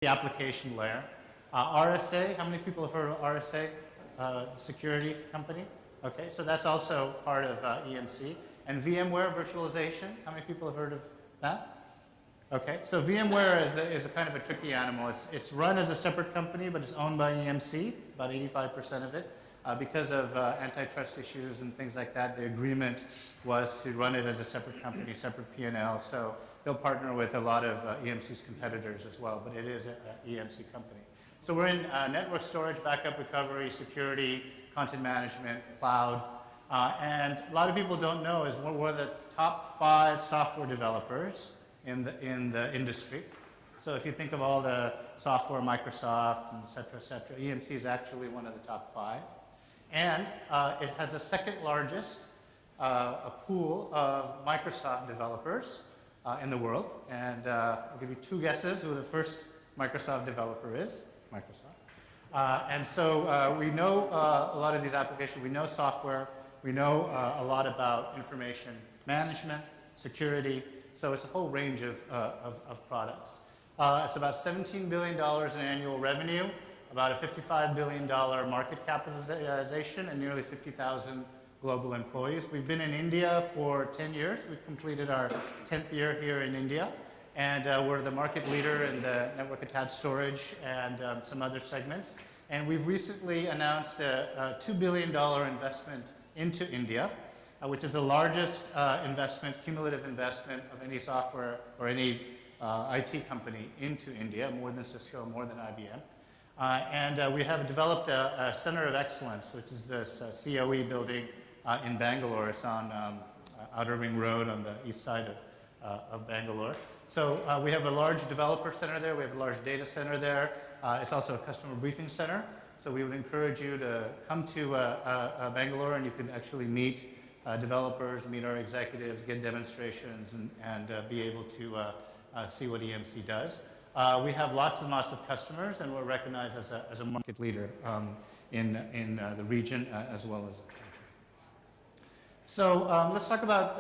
the application layer. RSA, how many people have heard of RSA, security company? Okay, so that's also part of EMC. And VMware virtualization, how many people have heard of that? Okay, so VMware is a kind of a tricky animal. It's run as a separate company, but it's owned by EMC, about 85% of it. Because of antitrust issues and things like that, the agreement was to run it as a separate company, separate P&L. So they'll partner with a lot of EMC's competitors as well, but it is an EMC company. So we're in network storage, backup recovery, security, content management, cloud. And a lot of people don't know is we're the top 5 software developers in the industry. So if you think of all the software, Microsoft, and et cetera, EMC is actually one of the top 5. And it has the second largest a pool of Microsoft developers in the world. And I'll give you 2 guesses who the first Microsoft developer is. Microsoft. And so we know a lot of these applications. We know software. We know a lot about information management, security. So it's a whole range of products. It's about $17 billion in annual revenue, about a $55 billion market capitalization, and nearly 50,000 global employees. We've been in India for 10 years. We've completed our 10th year here in India. And we're the market leader in the network attached storage and some other segments. And we've recently announced a $2 billion investment into India, which is the largest cumulative investment of any software or any IT company into India, more than Cisco, more than IBM. And we have developed a center of excellence, which is this COE building in Bangalore. It's on Outer Ring Road on the east side of Bangalore. So we have a large developer center there. We have a large data center there. It's also a customer briefing center. So we would encourage you to come to Bangalore, and you can actually meet developers, meet our executives, get demonstrations, and be able to see what EMC does. We have lots and lots of customers, and we're recognized as a market leader in the region as well as the country. So let's talk about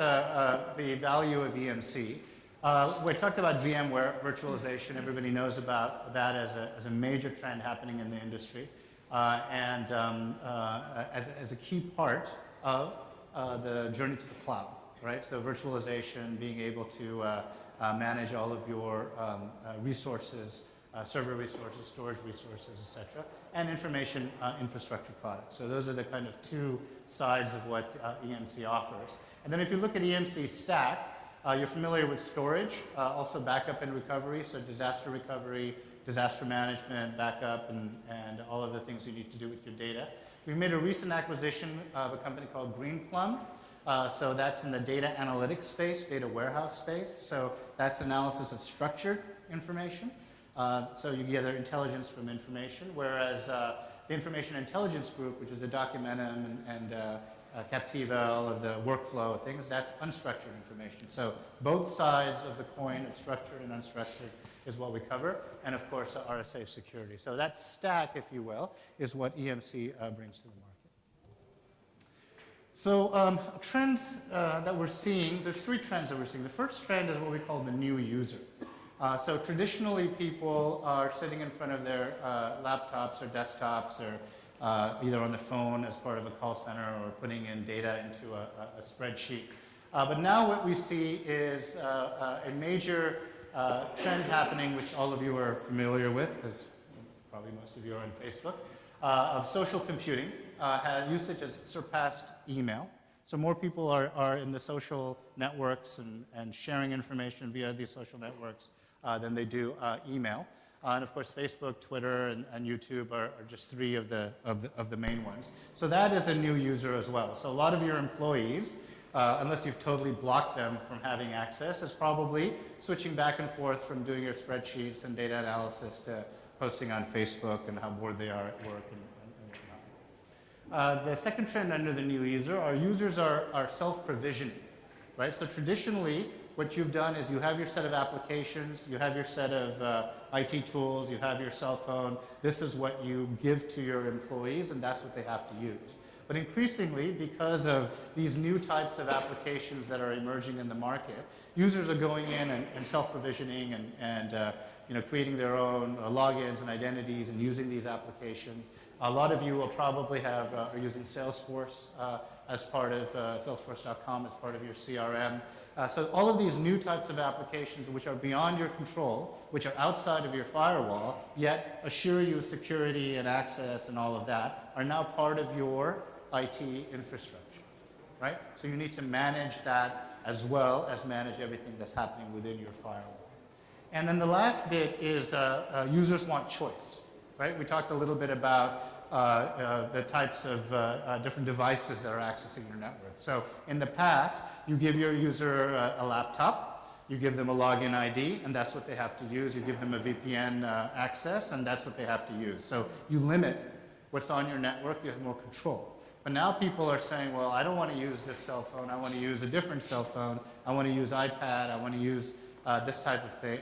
the value of EMC. We talked about VMware virtualization. Everybody knows about that as a major trend happening in the industry, and as a key part of the journey to the cloud, right? So virtualization, being able to manage all of your resources, server resources, storage resources, etc., and information infrastructure products. So those are the kind of 2 sides of what EMC offers. And then if you look at EMC stack, you're familiar with storage, also backup and recovery, so disaster recovery, disaster management, backup, and all of the things you need to do with your data. We made a recent acquisition of a company called Greenplum. So that's in the data analytics space, data warehouse space. So that's analysis of structured information. So you gather intelligence from information, whereas the Information Intelligence Group, which is the Documentum and Captiva, all of the workflow things, that's unstructured information. So both sides of the coin of structured and unstructured is what we cover, and of course RSA security. So that stack, if you will, is what EMC brings to the market. So trends that we're seeing, there's 3 trends that we're seeing. The first trend is what we call the new user. So traditionally people are sitting in front of their laptops or desktops or either on the phone as part of a call center or putting in data into a spreadsheet. But now what we see is a major trend happening, which all of you are familiar with, because probably most of you are on Facebook, of social computing. Usage has surpassed email. So more people are in the social networks and sharing information via these social networks than they do email. And of course, Facebook, Twitter, and YouTube are just 3 of the main ones. So that is a new user as well. So a lot of your employees, unless you've totally blocked them from having access, is probably switching back and forth from doing your spreadsheets and data analysis to posting on Facebook and how bored they are at work and whatnot. The second trend under the new user, our users are self-provisioning, right? So traditionally, what you've done is you have your set of applications, you have your set of IT tools, you have your cell phone. This is what you give to your employees, and that's what they have to use. But increasingly, because of these new types of applications that are emerging in the market, users are going in and self-provisioning and creating their own logins and identities and using these applications. A lot of you will probably are using Salesforce as part of Salesforce.com as part of your CRM. So all of these new types of applications which are beyond your control, which are outside of your firewall, yet assure you security and access and all of that, are now part of your IT infrastructure, right? So you need to manage that as well as manage everything that's happening within your firewall. And then the last bit is users want choice, right? We talked a little bit about the types of different devices that are accessing your network. So in the past, you give your user a laptop, you give them a login ID, and that's what they have to use. You give them a VPN access, and that's what they have to use. So you limit what's on your network, you have more control. But now people are saying, well, I don't want to use this cell phone, I want to use a different cell phone, I want to use iPad, I want to use this type of thing,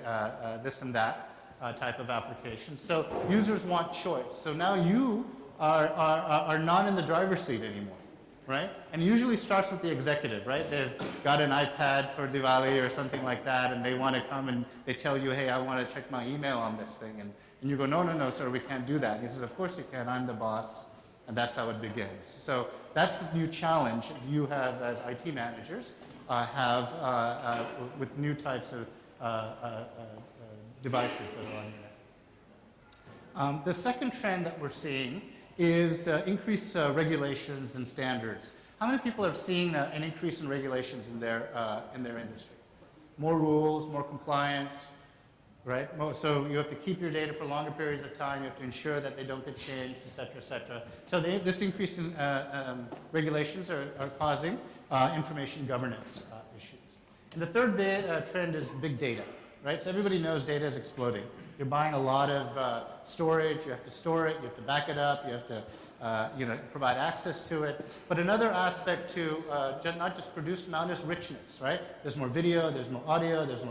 this and that type of application. So users want choice. So now you are not in the driver's seat anymore, right? And it usually starts with the executive, right? They've got an iPad for Diwali or something like that, and they want to come and they tell you, hey, I want to check my email on this thing. And you go, no, sir, we can't do that. And he says, of course you can, I'm the boss. And that's how it begins. So that's the new challenge you have as IT managers with new types of devices that are on your network. The second trend that we're seeing is increased regulations and standards. How many people have seen an increase in regulations in their industry? More rules, more compliance, right? So you have to keep your data for longer periods of time. You have to ensure that they don't get changed, et cetera, et cetera. So this increase in regulations are causing information governance issues. And the third trend is big data, right? So everybody knows data is exploding. You're buying a lot of storage. You have to store it. You have to back it up. You have to provide access to it. But another aspect to not just produce, not just richness, right? There's more video. There's more audio. There's more